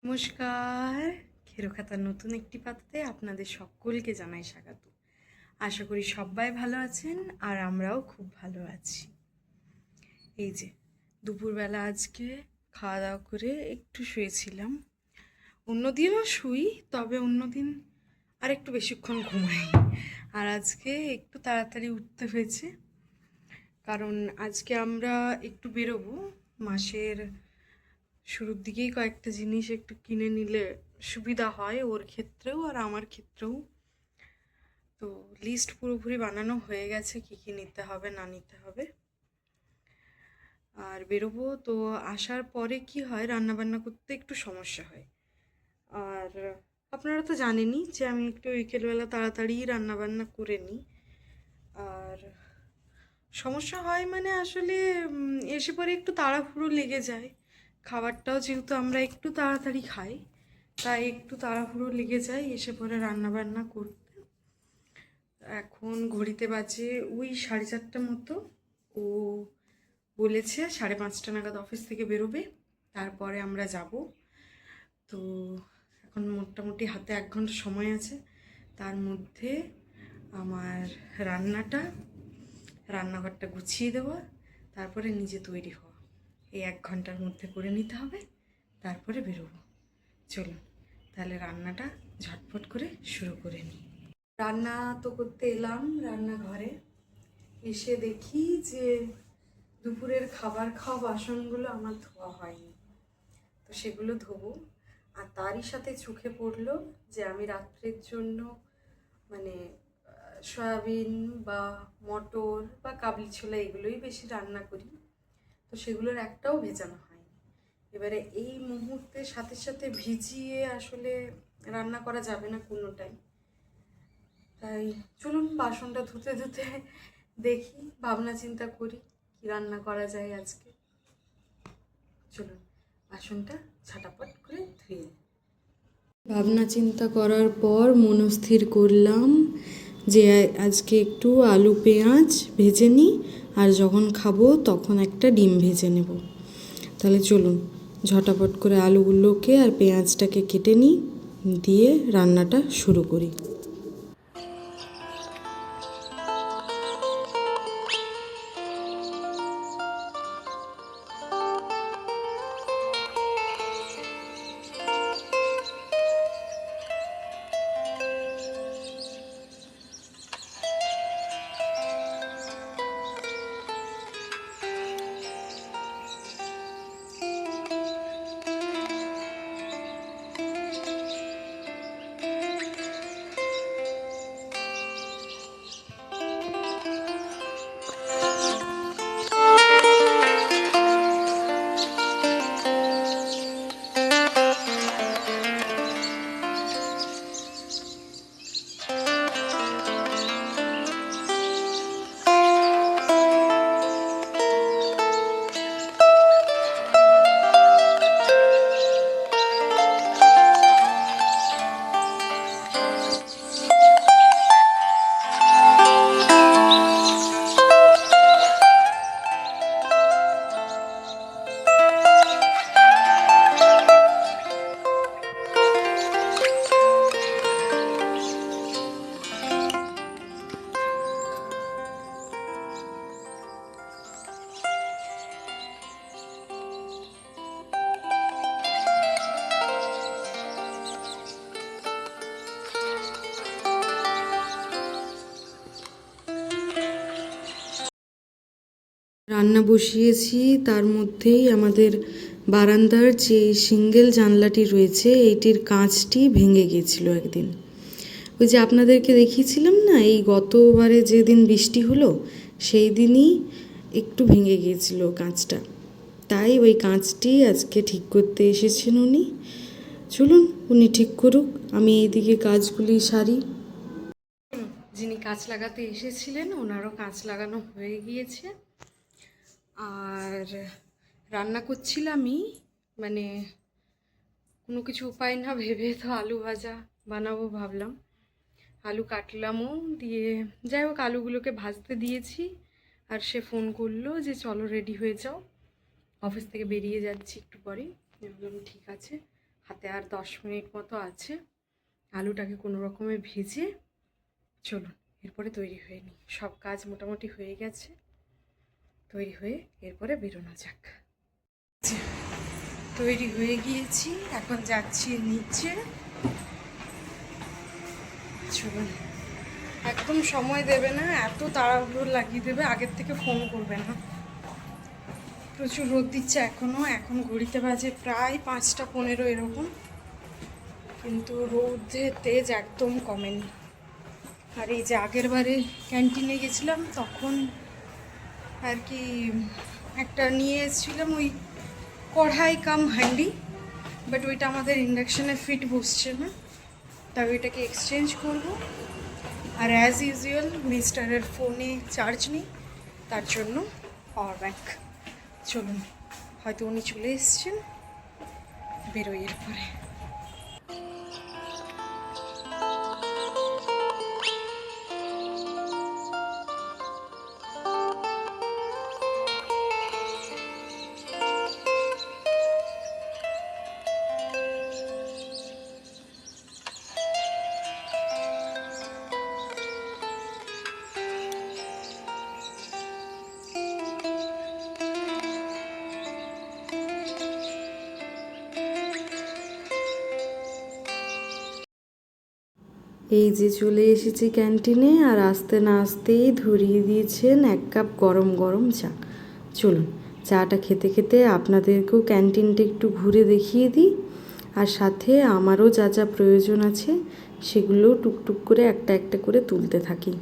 নমস্কার। খেরোখাতার নতুন একটি পাতাতে আপনাদের সকলকে জানাই স্বাগত। আশা করি সবাই ভালো আছেন আর আমরাও খুব ভালো আছি। এই যে দুপুরবেলা আজকে খাওয়া দাওয়া করে একটু শুয়েছিলাম। অন্যদিনও শুই, তবে অন্যদিন আর একটু বেশিক্ষণ ঘুমাই। আর আজকে একটু তাড়াতাড়ি উঠতে হয়েছে, কারণ আজকে আমরা একটু বেরোবো। মাসের শুরুর দিকেই কয়েকটা জিনিস একটু কিনে নিলে সুবিধা হয়, ওর ক্ষেত্রেও আর আমার ক্ষেত্রেও। তো লিস্ট পুরোপুরি বানানো হয়ে গেছে, কী কী নিতে হবে না নিতে হবে। আর বেরোবো তো, আসার পরে কি হয়, রান্নাবান্না করতে একটু সমস্যা হয়। আর আপনারা তো জানেনই যে আমি একটু বিকেলবেলা তাড়াতাড়ি রান্নাবান্না করে নিই। আর সমস্যা হয় মানে আসলে এসে পরে একটু তাড়াহুড়ো লেগে যায়। খাবারটাও যেহেতু আমরা একটু তাড়াতাড়ি খাই, তাই একটু তাড়াহুড়ো লেগে যায় এসে পরে রান্নাবান্না করতে। এখন ঘড়িতে বাজে ওই 4:30 মতো। ও বলেছে 5:30 নাগাদ অফিস থেকে বেরোবে, তারপরে আমরা যাব। তো এখন মোটামুটি হাতে 1 ঘন্টা সময় আছে। তার মধ্যে আমার রান্নাঘরটা গুছিয়ে দেওয়া, তারপরে নিজে তৈরি হওয়া, এই 1 ঘন্টার মধ্যে করে নিতে হবে, তারপরে বেরোবো। চলুন তাহলে রান্নাটা ঝটপট করে শুরু করে নিই। রান্না তো করতে এলাম রান্নাঘরে, এসে দেখি যে দুপুরের খাবার খাওয়া বাসনগুলো আমার ধোয়া হয়নি। তো সেগুলো ধোবো। আর তারই সাথে চোখে পড়লো যে আমি রাত্রের জন্য মানে সয়াবিন বা মটর বা কাবলি ছোলা এগুলোই বেশি রান্না করি। তো সেগুলোর একটাও ভেজানো হয়নি। এবারে এই মুহূর্তে সাথে সাথে ভিজিয়ে আসলে রান্না করা যাবে না কোনোটাই। তাই চলুন বাসনটা ধুতে ধুতে দেখি, ভাবনা চিন্তা করি কি রান্না করা যায় আজকে। চলুন বাসনটা ঝাঁটাপট করে ধুয়ে। ভাবনা চিন্তা করার পর মনস্থির করলাম যে আজকে একটু আলু পেঁয়াজ ভেজে নিই, আর যখন খাবো তখন একটা ডিম ভেজে নেব। তাহলে চলুন ঝটাপট করে আলুগুলোকে আর পেঁয়াজটাকে কেটে নিই, দিয়ে রান্নাটা শুরু করি। রান্না বসিয়েছি, তার মধ্যেই আমাদের বারান্দার যে সিঙ্গেল জানলাটি রয়েছে এইটির কাঁচটি ভেঙে গিয়েছিল একদিন। ওই যে আপনাদেরকে দেখিয়েছিলাম না, এই গতবারে যেদিন বৃষ্টি হলো সেই দিনই একটু ভেঙে গিয়েছিল কাঁচটা। তাই ওই কাঁচটি আজকে ঠিক করতে এসেছেন উনি। চলুন উনি ঠিক করুক, আমি এইদিকে কাজগুলি সারি। যিনি কাঁচ লাগাতে এসেছিলেন ওনারও কাঁচ লাগানো হয়ে গিয়েছে। আর রান্না করছিলামই, মানে কোনো কিছু উপায় না ভেবে তো আলু ভাজা বানাবো ভাবলাম। আলু কাটলামও, দিয়ে যাই হোক আলুগুলোকে ভাজতে দিয়েছি। আর সে ফোন করলো যে চলো রেডি হয়ে যাও, অফিস থেকে বেরিয়ে যাচ্ছি একটু পরেই। বললাম ঠিক আছে, হাতে আর 10 মিনিট মতো আছে। আলুটাকে কোনো রকমে ভেজে চলুন এরপরে তৈরি হয়ে নিই। সব কাজ মোটামুটি হয়ে গেছে, তৈরি হয়ে এরপরে বেরোনো যাক। তৈরি হয়ে গিয়েছি, এখন যাচ্ছি নিচে। চলুন, একদম সময় দেবে না, এত তাড়াহুড়ো লাগিয়ে দেবে, আগের থেকে ফোন করবে না। প্রচুর রোদ দিচ্ছে এখনও, এখন ঘড়িতে বাজে প্রায় 5টা 15 এরকম, কিন্তু রোদের তেজ একদম কমেনি। আর এই যে আগের বারে ক্যান্টিনে গেছিলাম তখন আর কি একটা নিয়ে এসেছিলাম ওই কড়াই কাম হান্ডি, বাট ওইটা আমাদের ইন্ডাকশানে ফিট বসছে না, তাই ওইটাকে এক্সচেঞ্জ করব। আর অ্যাজ ইউজুয়াল মিস্টারের ফোনে চার্জ নেই, তার জন্য পাওয়ার ব্যাঙ্ক। চলুন, হয়তো উনি চলে এসছেন, বেরোই এরপরে। এই যে চলে এসেছি ক্যান্টিনে, আর আসতে না আসতেই ধরিয়ে দিয়েছেন 1 কাপ গরম গরম চা। চলুন, চাটা খেতে খেতে আপনাদেরকেও ক্যান্টিনটা একটু ঘুরে দেখিয়ে দিই, আর সাথে আমারও যা যা প্রয়োজন আছে সেগুলো টুকটুক করে একটা একটা করে তুলতে থাকি।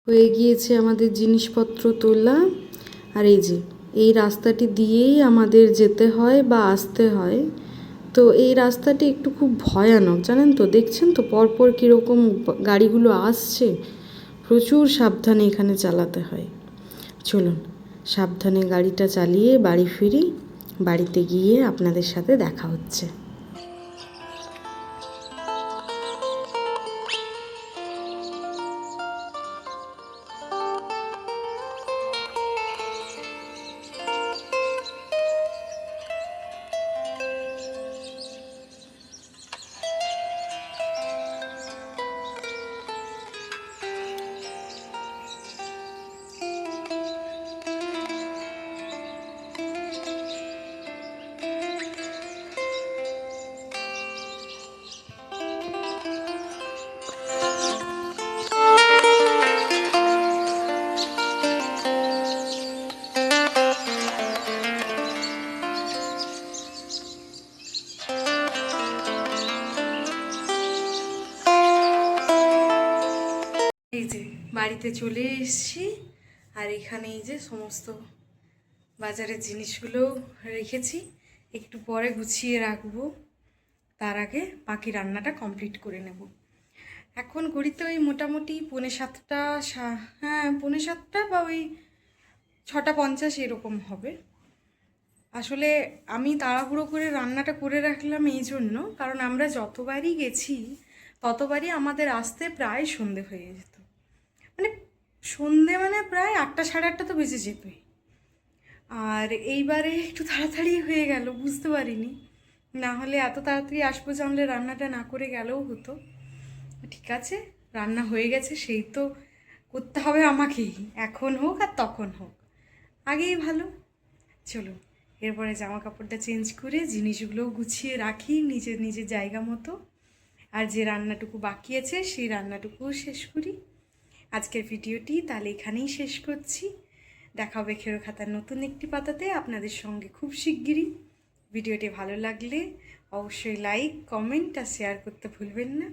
হয়ে গিয়েছে আমাদের জিনিসপত্র তোলা। আর এই যে এই রাস্তাটি দিয়েই আমাদের যেতে হয় বা আসতে হয়, তো এই রাস্তাটি একটু খুব ভয়ানক, জানেন তো, দেখছেন তো পরপর কীরকম গাড়িগুলো আসছে, প্রচুর সাবধানে এখানে চালাতে হয়। চলুন, সাবধানে গাড়িটা চালিয়ে বাড়ি ফিরি, বাড়িতে গিয়ে আপনাদের সাথে দেখা হচ্ছে। এই যে বাড়িতে চলে এসেছি, আর এখানে এই যে সমস্ত বাজারের জিনিসগুলো রেখেছি, একটু পরে গুছিয়ে রাখবো, তার আগে বাকি রান্নাটা কমপ্লিট করে নেব। এখন ঘড়িতে ওই মোটামুটি 6:45, হ্যাঁ 6:45 বা ওই 6:50 এরকম হবে। আসলে আমি তাড়াহুড়ো করে রান্নাটা করে রাখলাম এই জন্য, কারণ আমরা যতবারই গেছি ততবারই আমাদের আসতে প্রায় সন্ধে হয়ে যেত, মানে সন্ধে মানে প্রায় 8টা 8:30 তো বেজে যেতই। আর এইবারে একটু তাড়াতাড়ি হয়ে গেল, বুঝতে পারিনি, না হলে এত তাড়াতাড়ি আসবো জানলে রান্নাটা না করে গেলেও হতো। ঠিক আছে, রান্না হয়ে গেছে, সেই তো করতে হবে আমাকেই, এখন হোক আর তখন হোক, আগেই ভালো। চলুন এরপরে জামা কাপড়টা চেঞ্জ করে জিনিসগুলোও গুছিয়ে রাখি নিজের নিজের জায়গা মতো, আর যে রান্নাটুকু বাকি আছে সেই রান্নাটুকুও শেষ করি। আজকের ভিডিওটি তাহলে এখানেই শেষ করছি। দেখা হবে খেরো খাতার নতুন একটি পাতাতে আপনাদের সঙ্গে খুব শিগগিরই। ভিডিওটি ভালো লাগলে অবশ্যই লাইক, কমেন্ট আর শেয়ার করতে ভুলবেন না।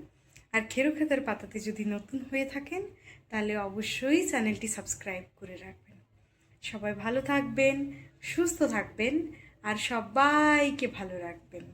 আর খেরো খাতার পাতাতে যদি নতুন হয়ে থাকেন তাহলে অবশ্যই চ্যানেলটি সাবস্ক্রাইব করে রাখবেন। সবাই ভালো থাকবেন, সুস্থ থাকবেন আর সবাইকে ভালো রাখবেন।